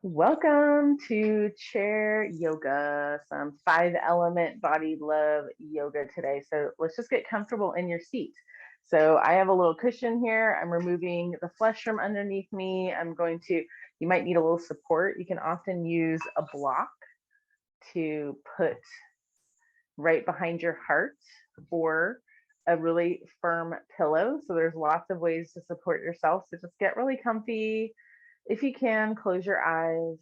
Welcome to chair yoga, some 5-element body love yoga today. So let's just get comfortable in your seat. So I have a little cushion here. I'm removing the flesh from underneath me. You might need a little support. You can often use a block to put right behind your heart or a really firm pillow. So there's lots of ways to support yourself. So just get really comfy. If you can, close your eyes.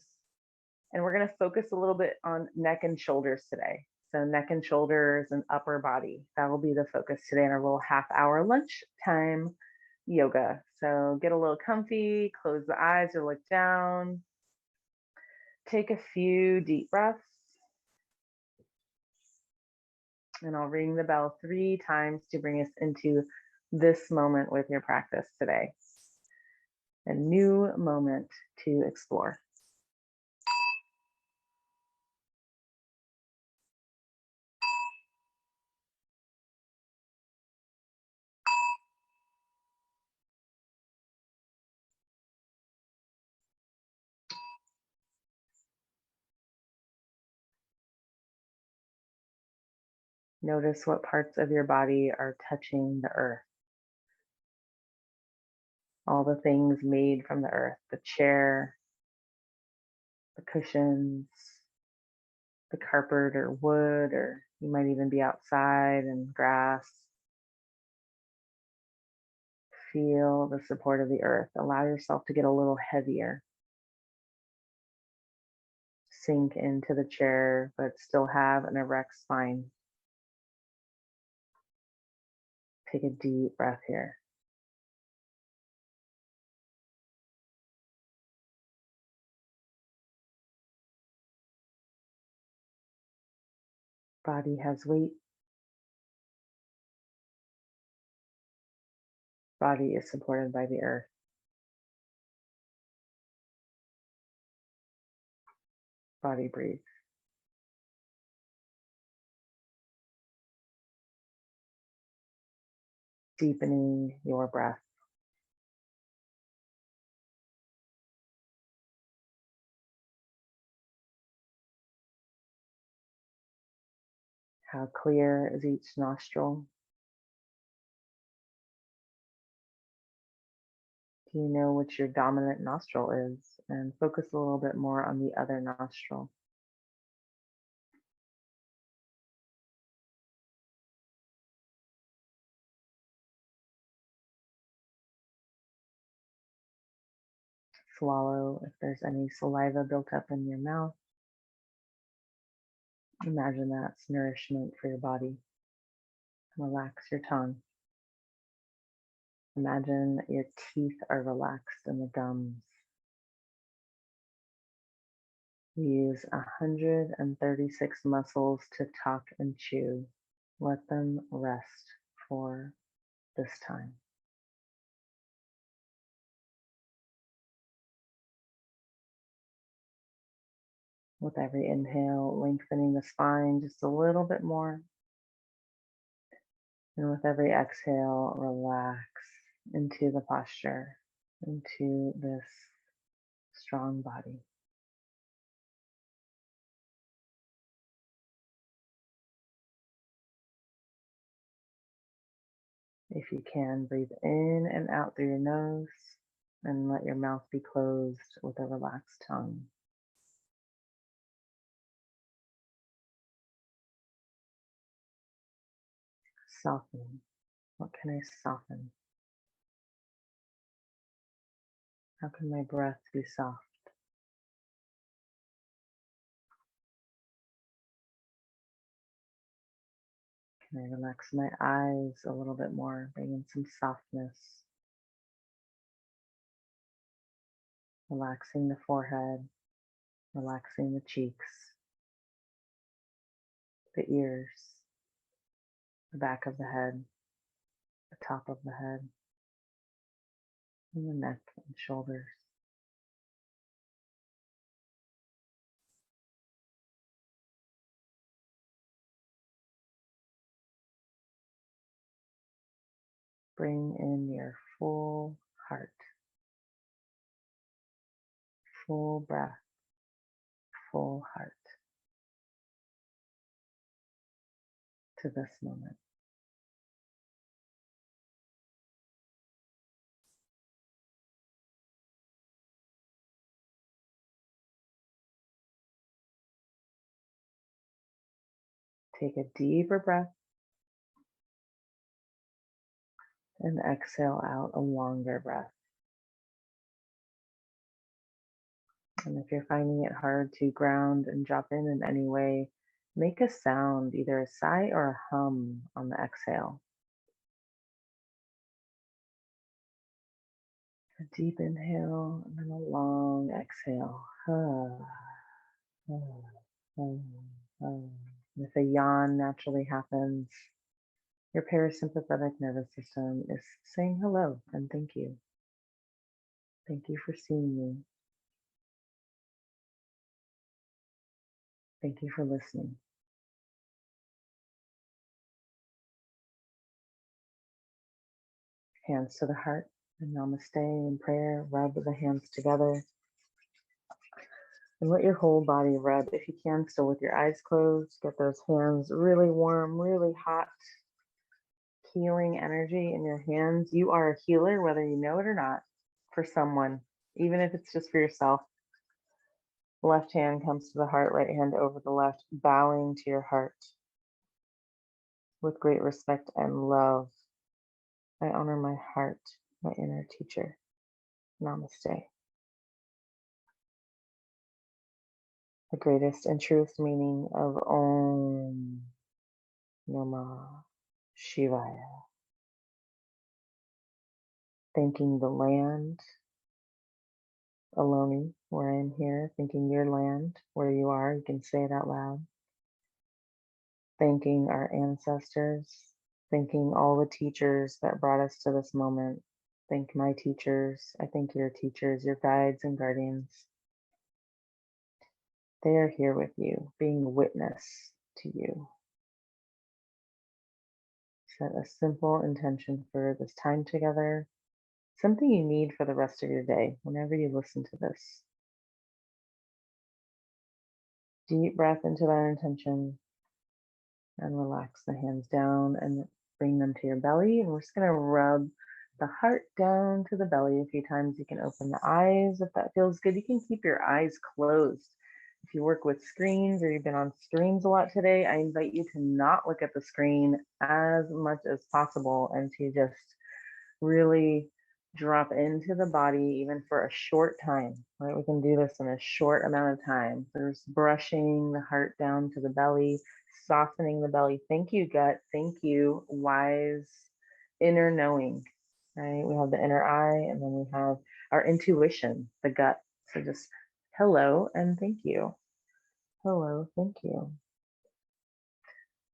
And we're going to focus a little bit on neck and shoulders today. So neck and shoulders and upper body. That will be the focus today in our little half-hour lunchtime yoga. So get a little comfy, close the eyes or look down. Take a few deep breaths. And I'll ring the bell 3 times to bring us into this moment with your practice today. A new moment to explore. Notice what parts of your body are touching the earth. All the things made from the earth, the chair, the cushions, the carpet or wood, or you might even be outside in grass. Feel the support of the earth. Allow yourself to get a little heavier. Sink into the chair, but still have an erect spine. Take a deep breath here. Body has weight. Body is supported by the earth. Body breathes. Deepening your breath. How clear is each nostril? Do you know which your dominant nostril is? And focus a little bit more on the other nostril. Swallow if there's any saliva built up in your mouth. Imagine that's nourishment for your body. Relax your tongue. Imagine your teeth are relaxed in the gums. We use 136 muscles to talk and chew. Let them rest for this time. With every inhale, lengthening the spine just a little bit more. And with every exhale, relax into the posture, into this strong body. If you can, breathe in and out through your nose and let your mouth be closed with a relaxed tongue. Soften. What can I soften? How can my breath be soft? Can I relax my eyes a little bit more, bring in some softness? Relaxing the forehead, relaxing the cheeks, the ears, the back of the head, the top of the head, and the neck and shoulders. Bring in your full heart, full breath. full heart to this moment. Take a deeper breath and exhale out a longer breath. And if you're finding it hard to ground and drop in any way, make a sound, either a sigh or a hum on the exhale. A deep inhale and then a long exhale. If a yawn naturally happens, your parasympathetic nervous system is saying hello and thank you. Thank you for seeing me. Thank you for listening. Hands to the heart and namaste in prayer. Rub the hands together and let your whole body rub. If you can, still with your eyes closed, get those hands really warm, really hot, healing energy in your hands. You are a healer, whether you know it or not, for someone, even if it's just for yourself. Left hand comes to the heart, right hand over the left, bowing to your heart with great respect and love. I honor my heart, my inner teacher. Namaste. The greatest and truest meaning of Om Namah Shivaya. Thanking the land, Aloni, where I am here, thanking your land, where you are, you can say it out loud. Thanking our ancestors, thanking all the teachers that brought us to this moment. Thank my teachers, I thank your teachers, your guides and guardians. They are here with you, being witness to you. Set a simple intention for this time together, something you need for the rest of your day, whenever you listen to this. Deep breath into that intention and relax the hands down and bring them to your belly. And we're just gonna rub the heart down to the belly a few times. You can open the eyes if that feels good. You can keep your eyes closed. If you work with screens or you've been on screens a lot today, I invite you to not look at the screen as much as possible and to just really drop into the body, even for a short time, right? We can do this in a short amount of time. There's brushing the heart down to the belly, softening the belly. Thank you, gut. Thank you, wise inner knowing, right? We have the inner eye and then we have our intuition, the gut. So just hello and thank you. Hello, thank you.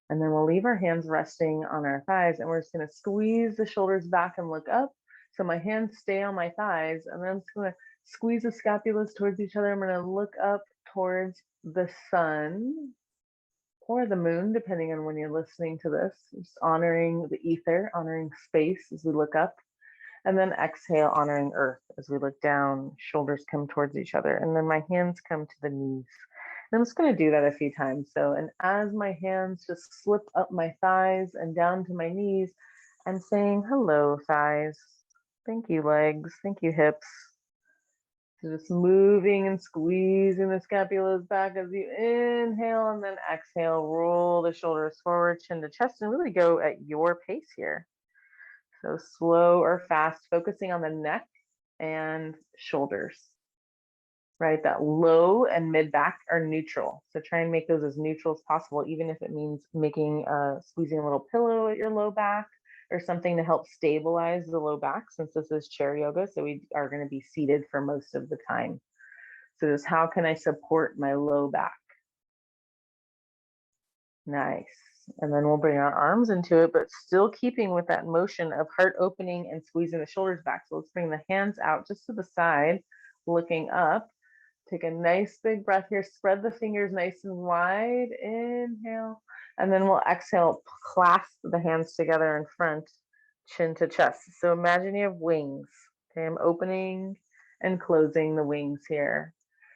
And then we'll leave our hands resting on our thighs and we're just gonna squeeze the shoulders back and look up. So my hands stay on my thighs and then I'm just gonna squeeze the scapulas towards each other. I'm gonna look up towards the sun or the moon, depending on when you're listening to this. Just honoring the ether, honoring space as we look up. And then exhale, honoring earth as we look down, shoulders come towards each other. And then my hands come to the knees. And I'm just going to do that a few times. So, and as my hands just slip up my thighs and down to my knees, I'm saying, hello, thighs. Thank you, legs. Thank you, hips. So just moving and squeezing the scapulas back as you inhale and then exhale, roll the shoulders forward, chin to chest, and really go at your pace here. So slow or fast, focusing on the neck and shoulders, right? That low and mid back are neutral. So try and make those as neutral as possible, even if it means making, squeezing a little pillow at your low back or something to help stabilize the low back, since this is chair yoga. So we are going to be seated for most of the time. So just how can I support my low back? Nice. And then we'll bring our arms into it, but still keeping with that motion of heart opening and squeezing the shoulders back. So let's bring the hands out just to the side, looking up. Take a nice big breath here. Spread the fingers nice and wide. Inhale. And then we'll exhale, clasp the hands together in front, chin to chest. So imagine you have wings. Okay, I'm opening and closing the wings here.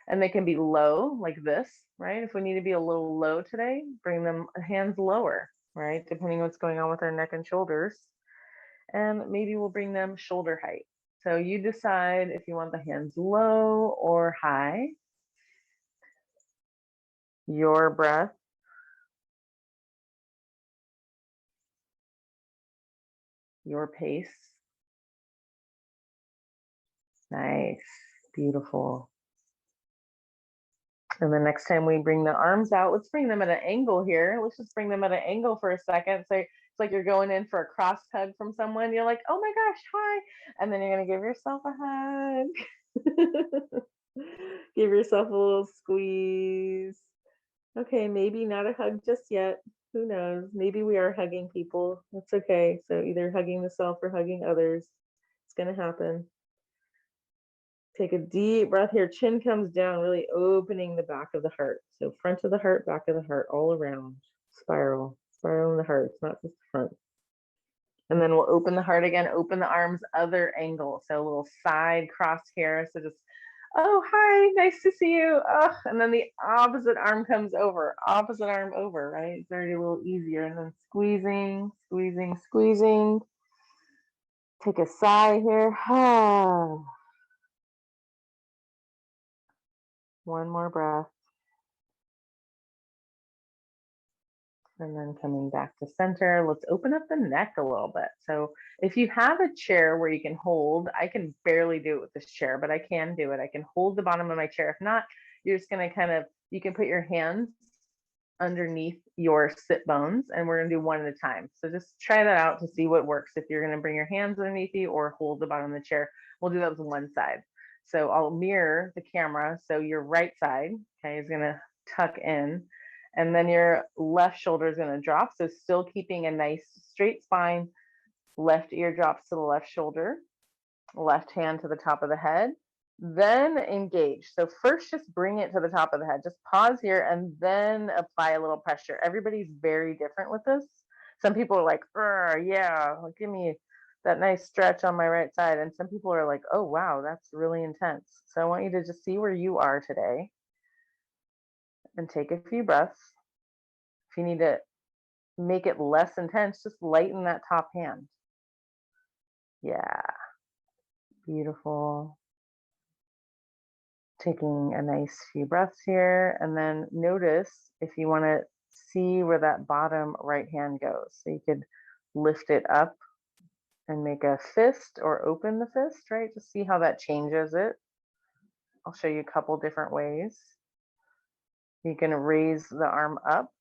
And they can be low like this, right? If we need to be a little low today, bring them hands lower, right? Depending on what's going on with our neck and shoulders. And maybe we'll bring them shoulder height. So you decide if you want the hands low or high. Your breath. Your pace. Nice. Beautiful. And the next time we bring the arms out, let's bring them at an angle here. Let's just bring them at an angle for a second. So it's like you're going in for a cross hug from someone. You're like, oh my gosh, hi. And then you're going to give yourself a hug. Give yourself a little squeeze. Okay, maybe not a hug just yet. Who knows? Maybe we are hugging people. It's okay. So either hugging the self or hugging others. It's going to happen. Take a deep breath here. Chin comes down, really opening the back of the heart. So front of the heart, back of the heart, all around. Spiral in the heart. It's not just the front. And then we'll open the heart again, open the arms, other angle. So a little side cross here. So just, oh, hi, nice to see you. Oh, and then the opposite arm comes over, opposite arm over, right? It's already a little easier. And then squeezing, squeezing, squeezing. Take a sigh here. One more breath. And then coming back to center, let's open up the neck a little bit. So if you have a chair where you can hold, I can barely do it with this chair, but I can do it. I can hold the bottom of my chair. If not, you're just going to kind of, you can put your hands underneath your sit bones, and we're going to do one at a time. So just try that out to see what works. If you're going to bring your hands underneath you or hold the bottom of the chair, we'll do that with one side. So I'll mirror the camera. So your right side, okay, is going to tuck in, and then your left shoulder is going to drop. So still keeping a nice straight spine. Left ear drops to the left shoulder, left hand to the top of the head, then engage. So first just bring it to the top of the head. Just pause here and then apply a little pressure. Everybody's very different with this. Some people are like, yeah, give me that nice stretch on my right side. And some people are like, oh, wow, that's really intense. So I want you to just see where you are today and take a few breaths. If you need to make it less intense, just lighten that top hand. Yeah, beautiful. Taking a nice few breaths here, and then notice if you want to see where that bottom right hand goes. So you could lift it up and make a fist or open the fist, right? Just see how that changes it. I'll show you a couple different ways. You can raise the arm up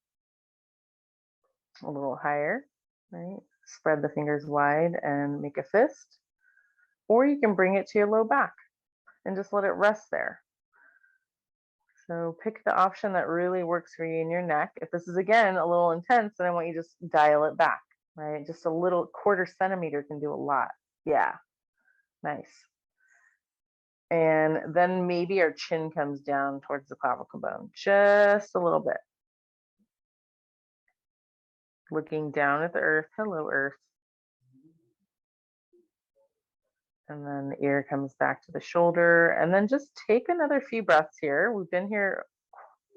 a little higher, right? Spread the fingers wide and make a fist. Or you can bring it to your low back and just let it rest there. So pick the option that really works for you in your neck. If this is, again, a little intense, then I want you to just dial it back, right? Just a little quarter centimeter can do a lot. Yeah, nice. And then maybe our chin comes down towards the clavicle bone, just a little bit. Looking down at the earth, hello earth. And then the ear comes back to the shoulder. And then just take another few breaths here. We've been here,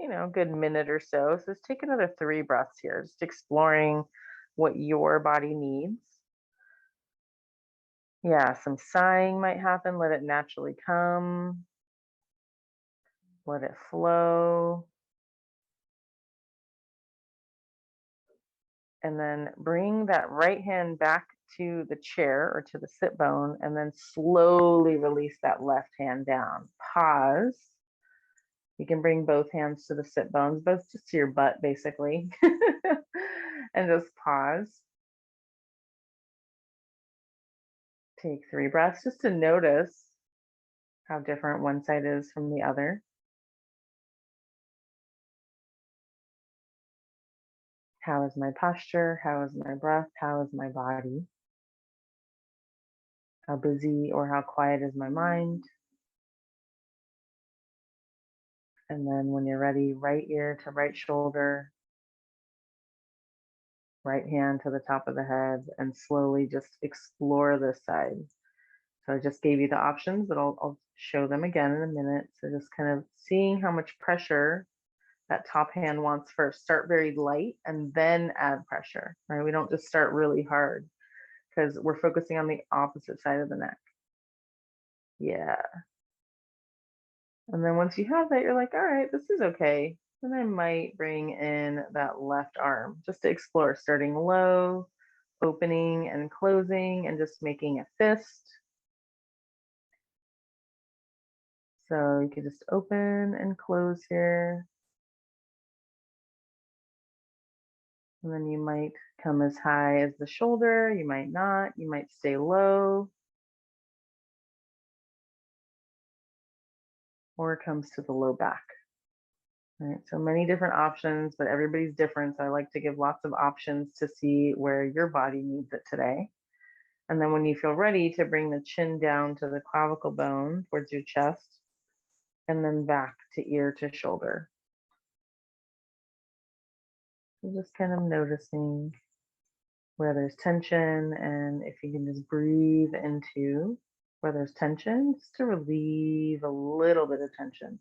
a good minute or so. So just take another 3 breaths here, just exploring what your body needs. Yeah, some sighing might happen. Let it naturally come. Let it flow. And then bring that right hand back to the chair or to the sit bone, and then slowly release that left hand down. Pause. You can bring both hands to the sit bones, both just to your butt, basically, and just pause. Take 3 breaths just to notice how different one side is from the other. How is my posture? How is my breath? How is my body? How busy or how quiet is my mind? And then when you're ready, right ear to right shoulder, right hand to the top of the head, and slowly just explore this side. So I just gave you the options, but I'll show them again in a minute. So just kind of seeing how much pressure that top hand wants first. Start very light and then add pressure, right? We don't just start really hard because we're focusing on the opposite side of the neck. Yeah. And then once you have that, you're like, all right, this is okay. Then I might bring in that left arm just to explore, starting low, opening and closing, and just making a fist. So you can just open and close here. And then you might come as high as the shoulder, you might not, you might stay low, or it comes to the low back. Right, so many different options, but everybody's different. So I like to give lots of options to see where your body needs it today. And then when you feel ready to bring the chin down to the clavicle bone towards your chest, and then back to ear to shoulder. So just kind of noticing where there's tension, and if you can just breathe into where there's tension, just to relieve a little bit of tension.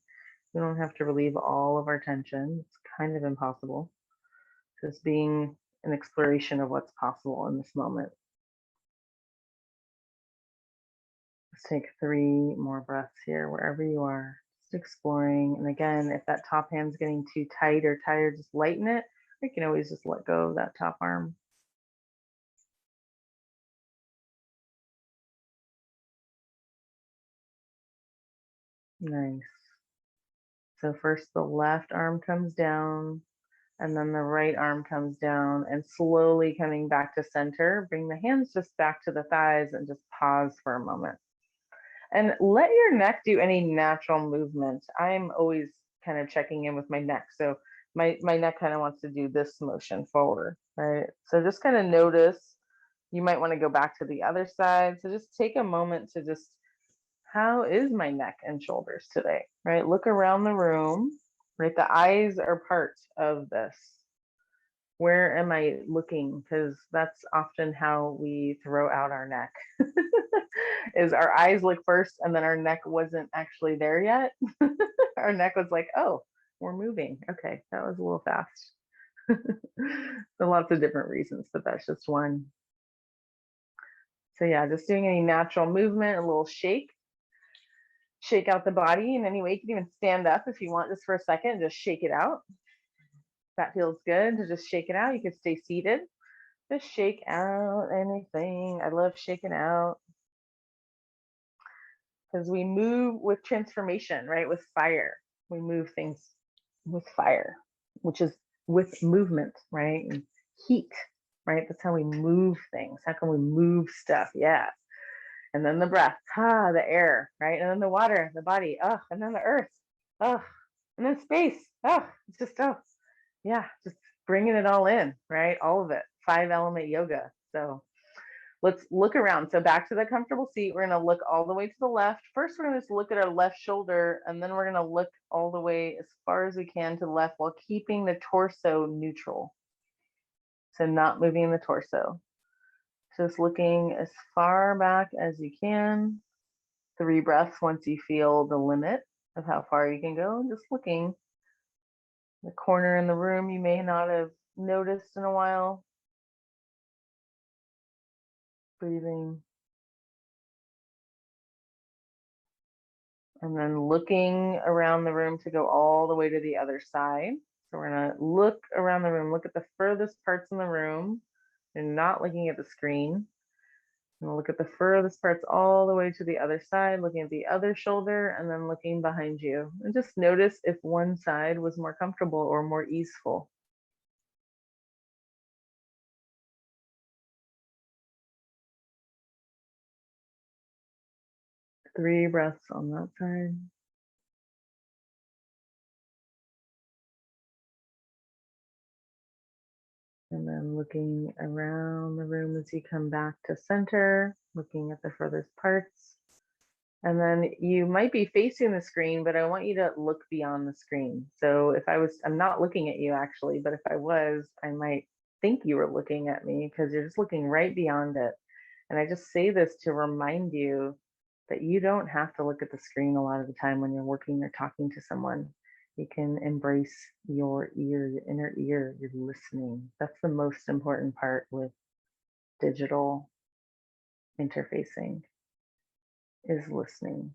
We don't have to relieve all of our tension. It's kind of impossible. Just being an exploration of what's possible in this moment. Let's take 3 more breaths here, wherever you are, just exploring. And again, if that top hand's getting too tight or tired, just lighten it. You can always just let go of that top arm. Nice. So first the left arm comes down, and then the right arm comes down, and slowly coming back to center, bring the hands just back to the thighs and just pause for a moment. And let your neck do any natural movement. I'm always kind of checking in with my neck. So my neck kind of wants to do this motion forward, right? So just kind of notice. You might want to go back to the other side. So just take a moment to just, how is my neck and shoulders today, right? Look around the room, right? The eyes are part of this. Where am I looking? Because that's often how we throw out our neck. Is our eyes look first and then our neck wasn't actually there yet. Our neck was like, oh, we're moving. Okay, that was a little fast. So lots of different reasons, but that's just one. So yeah, just doing any natural movement, a little shake. Shake out the body in any way. You can even stand up if you want just for a second, just shake it out. That feels good to just shake it out. You can stay seated. Just shake out anything. I love shaking out because we move with transformation, right? With fire. We move things with fire, which is with movement, right? And heat, right? That's how we move things. How can we move stuff? Yeah. And then the breath, the air, right? And then the water, the body, and then the earth, and then space, it's just, yeah, just bringing it all in, right? All of it, 5-element yoga. So let's look around. So back to the comfortable seat. We're going to look all the way to the left. First, we're going to just look at our left shoulder, and then we're going to look all the way as far as we can to the left while keeping the torso neutral. So not moving the torso. Just looking as far back as you can. 3 breaths once you feel the limit of how far you can go. Just looking. The corner in the room you may not have noticed in a while. Breathing. And then looking around the room to go all the way to the other side. So we're going to look around the room, look at the furthest parts in the room, and not looking at the screen. And look at the furthest parts all the way to the other side, looking at the other shoulder, and then looking behind you. And just notice if one side was more comfortable or more easeful. 3 breaths on that side. And then looking around the room as you come back to center, looking at the furthest parts. And then you might be facing the screen, but I want you to look beyond the screen. So if I'm not looking at you actually, but if I was, I might think you were looking at me because you're just looking right beyond it. And I just say this to remind you that you don't have to look at the screen a lot of the time when you're working or talking to someone. You can embrace your ear, your inner ear, your listening. That's the most important part with digital interfacing, is listening.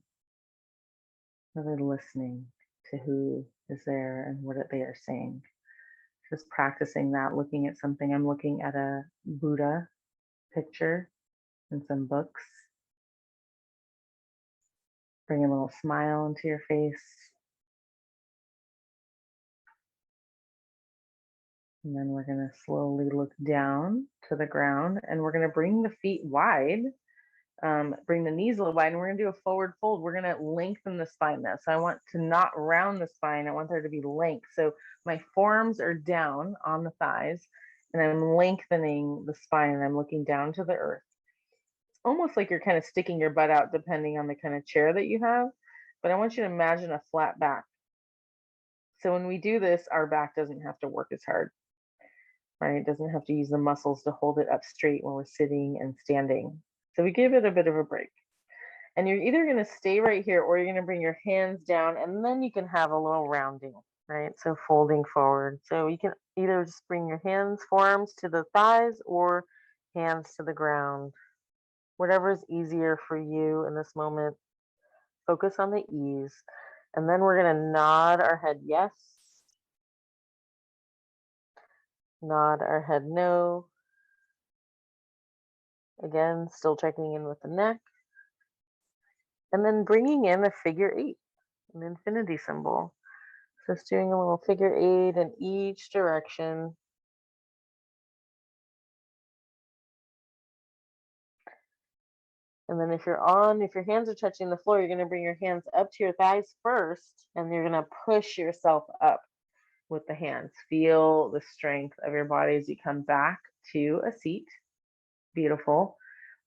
Really listening to who is there and what they are saying. Just practicing that, looking at something. I'm looking at a Buddha picture and some books. Bring a little smile into your face. And then we're going to slowly look down to the ground, and we're going to bring the feet wide, bring the knees a little wide, and we're going to do a forward fold. We're going to lengthen the spine now. So I want to not round the spine. I want there to be length. So my forearms are down on the thighs, and I'm lengthening the spine, and I'm looking down to the earth. It's almost like you're kind of sticking your butt out depending on the kind of chair that you have. But I want you to imagine a flat back. So when we do this, our back doesn't have to work as hard. Right? It doesn't have to use the muscles to hold it up straight when we're sitting and standing. So we give it a bit of a break. And you're either going to stay right here or you're going to bring your hands down, and then you can have a little rounding, right? So folding forward. So you can either just bring your hands, forearms to the thighs, or hands to the ground. Whatever is easier for you in this moment. Focus on the ease. And then we're going to nod our head yes. Nod our head no. Again, still checking in with the neck. And then bringing in a figure 8, an infinity symbol. So just doing a little figure 8 in each direction. And then if your hands are touching the floor, you're going to bring your hands up to your thighs first, and you're going to push yourself up with the hands. Feel the strength of your body as you come back to a seat. Beautiful.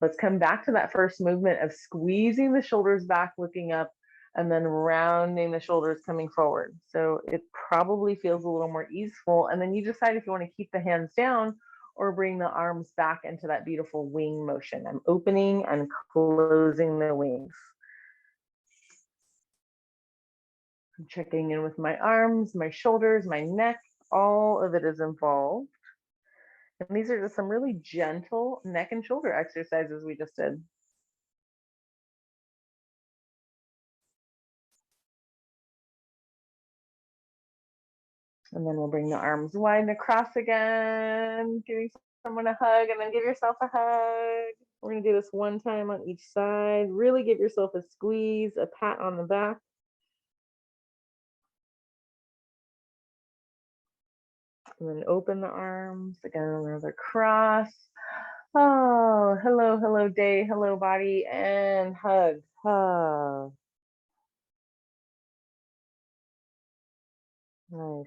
Let's come back to that first movement of squeezing the shoulders back, looking up, and then rounding the shoulders coming forward. So it probably feels a little more easeful. And then you decide if you want to keep the hands down or bring the arms back into that beautiful wing motion. I'm opening and closing the wings. I'm checking in with my arms, my shoulders, my neck. All of it is involved. And these are just some really gentle neck and shoulder exercises we just did. And then we'll bring the arms wide and across again, giving someone a hug, and then give yourself a hug. We're going to do this one time on each side. Really give yourself a squeeze, a pat on the back. And then open the arms. Again, another cross. Oh, hello, hello day, hello body, and hug, hug. Nice.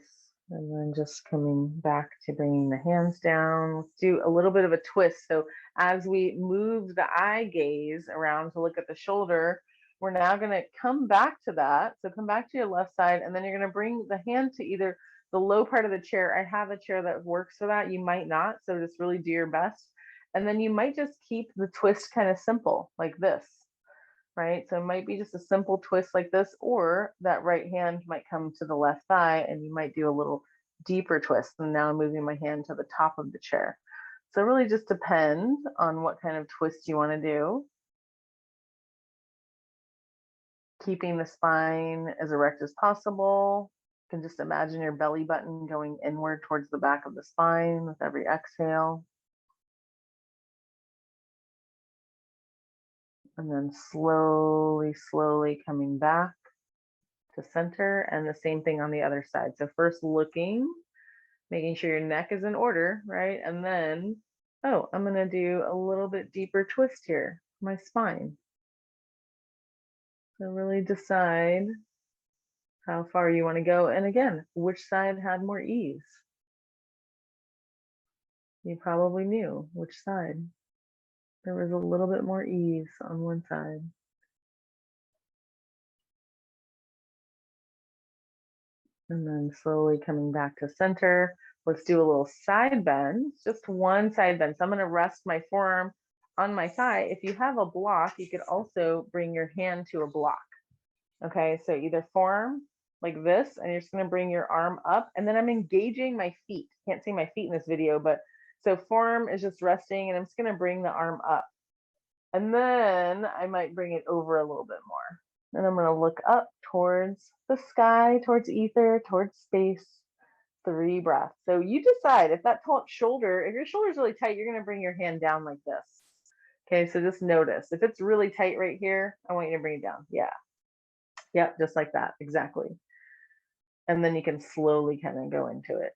And then just coming back to bringing the hands down. Let's do a little bit of a twist. So as we move the eye gaze around to look at the shoulder, we're now going to come back to that. So come back to your left side, and then you're going to bring the hand to either the low part of the chair. I have a chair that works for that. You might not. So just really do your best. And then you might just keep the twist kind of simple like this. Right? So it might be just a simple twist like this, or that right hand might come to the left thigh and you might do a little deeper twist. And now I'm moving my hand to the top of the chair. So it really just depends on what kind of twist you want to do. Keeping the spine as erect as possible. You can just imagine your belly button going inward towards the back of the spine with every exhale. And then slowly, slowly coming back to center, and the same thing on the other side. So first looking, making sure your neck is in order, right? And then, oh, I'm going to do a little bit deeper twist here, my spine. So really decide how far you want to go. And again, which side had more ease? You probably knew which side. There was a little bit more ease on one side. And then slowly coming back to center. Let's do a little side bend, just one side bend. So I'm going to rest my forearm on my thigh, if you have a block, you could also bring your hand to a block. Okay, so either forearm like this, and you're just gonna bring your arm up, and then I'm engaging my feet. Can't see my feet in this video, but so forearm is just resting, and I'm just gonna bring the arm up. And then I might bring it over a little bit more. And I'm gonna look up towards the sky, towards ether, towards space. 3 breaths. So you decide if that top shoulder, if your shoulder's really tight, you're gonna bring your hand down like this. Okay, so just notice. If it's really tight right here, I want you to bring it down. Yeah. Yep, just like that, exactly. And then you can slowly kind of go into it,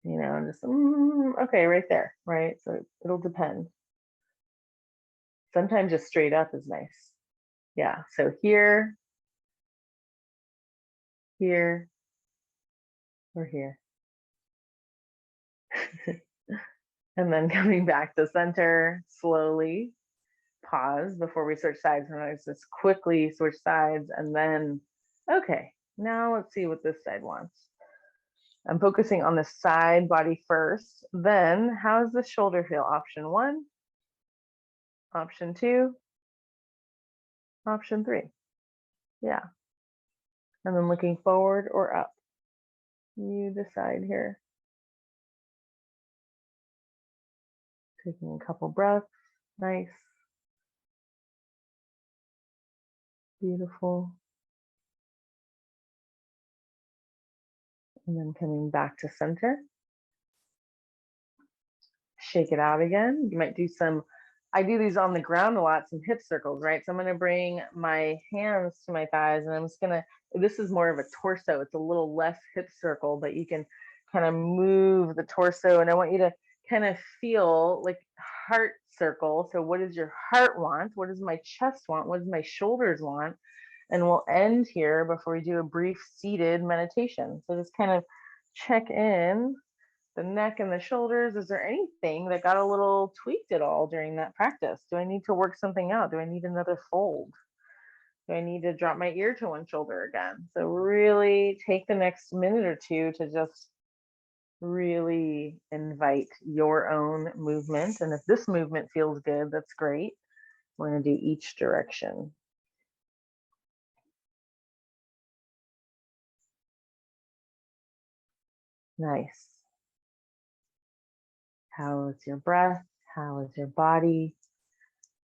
and just, okay, right there, right? So it'll depend. Sometimes just straight up is nice. Yeah, so here, here, or here. And then coming back to center, slowly. Pause before we switch sides. And I just quickly switch sides, and then, okay, now let's see what this side wants. I'm focusing on the side body first. Then how's the shoulder feel? Option 1, option 2, option 3. Yeah. And then looking forward or up. You decide here. Taking a couple breaths. Nice. Beautiful. And then coming back to center. Shake it out again. You might do some, I do these on the ground a lot, some hip circles, right? So I'm gonna bring my hands to my thighs, and I'm just gonna, this is more of a torso. It's a little less hip circle, but you can kind of move the torso, and I want you to kind of feel like heart circle. So what does your heart want? What does my chest want? What does my shoulders want? And we'll end here before we do a brief seated meditation. So just kind of check in the neck and the shoulders. Is there anything that got a little tweaked at all during that practice? Do I need to work something out? Do I need another fold? Do I need to drop my ear to one shoulder again? So really take the next minute or two to just really invite your own movement. And if this movement feels good, that's great. We're going to do each direction. Nice. How is your breath? How is your body?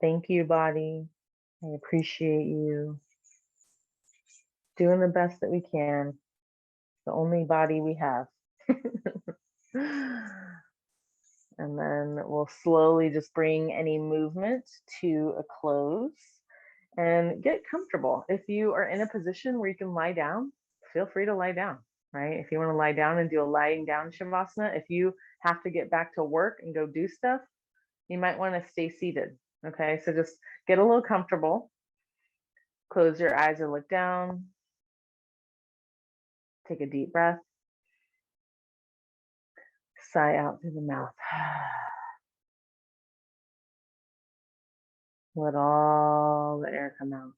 Thank you, body. I appreciate you. Doing the best that we can. The only body we have. And then we'll slowly just bring any movement to a close and get comfortable. If you are in a position where you can lie down, feel free to lie down, right? If you want to lie down and do a lying down Shavasana, if you have to get back to work and go do stuff, you might want to stay seated. Okay, so just get a little comfortable. Close your eyes or look down. Take a deep breath. Sigh out through the mouth. Let all the air come out.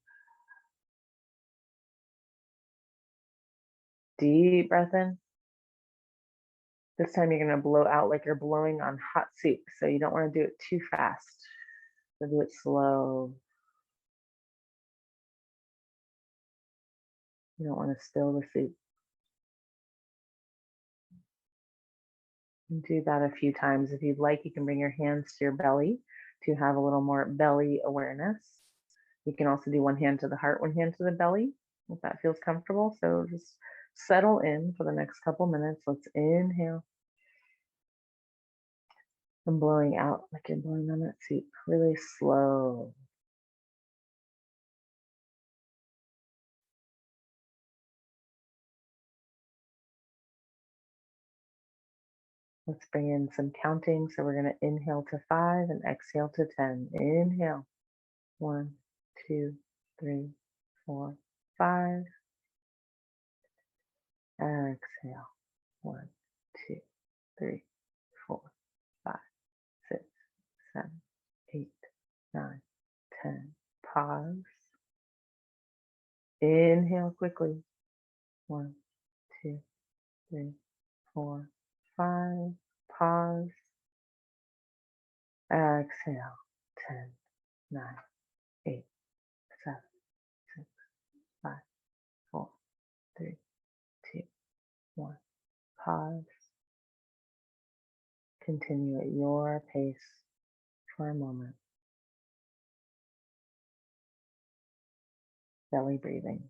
Deep breath in. This time you're going to blow out like you're blowing on hot soup. So you don't want to do it too fast. So do it slow. You don't want to spill the soup. And do that a few times. If you'd like, you can bring your hands to your belly to have a little more belly awareness. You can also do one hand to the heart, one hand to the belly, if that feels comfortable. So just settle in for the next couple minutes. Let's inhale. And blowing out like you're blowing on that soup, really slow. Let's bring in some counting. So we're going to inhale to 5 and exhale to 10. Inhale. 1, 2, 3, 4, 5. Exhale. 1, 2, 3, 4, 5, 6, 7, 8, 9, 10. Pause. Inhale quickly. 1, 2, 3, 4, 5. Pause. Exhale. 10, 9, 8, 7, 6, 5, 4, 3, 2, 1. Pause. Continue at your pace for a moment. Belly breathing.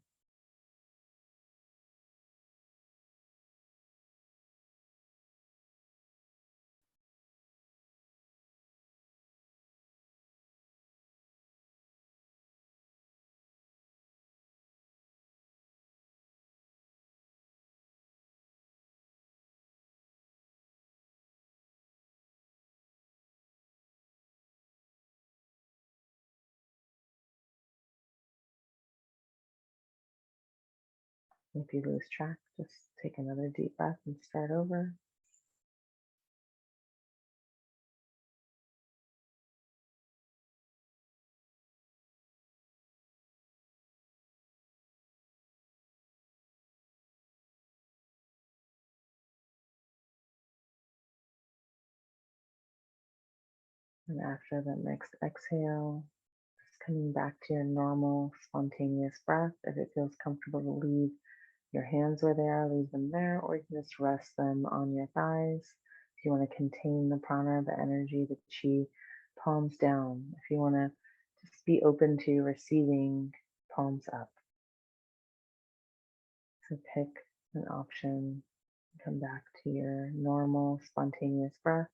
If you lose track, just take another deep breath and start over. And after that next exhale, just coming back to your normal spontaneous breath. If it feels comfortable to leave your hands where they are, leave them there, or you can just rest them on your thighs. If you want to contain the prana, the energy, the chi, palms down. If you want to just be open to receiving, palms up. So pick an option, come back to your normal spontaneous breath.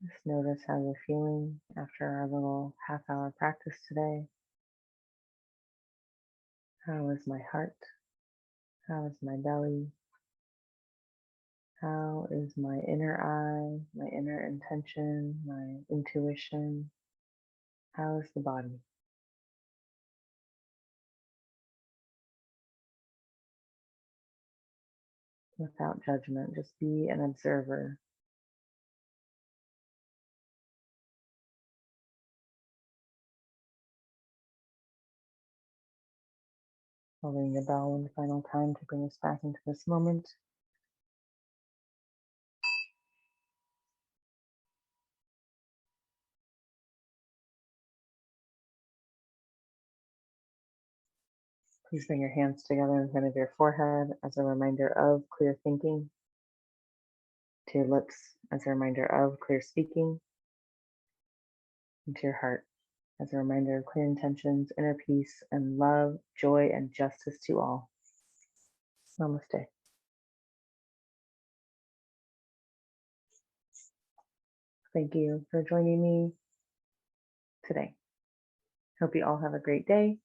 Just notice how you're feeling after our little half-hour practice today. How is my heart? How is my belly? How is my inner eye, my inner intention, my intuition? How is the body? Without judgment, just be an observer. I'll ring the bell one final time to bring us back into this moment. Please bring your hands together in front of your forehead as a reminder of clear thinking. To your lips as a reminder of clear speaking. And to your heart as a reminder of clear intentions, inner peace, and love, joy, and justice to all. Namaste. Thank you for joining me today. Hope you all have a great day.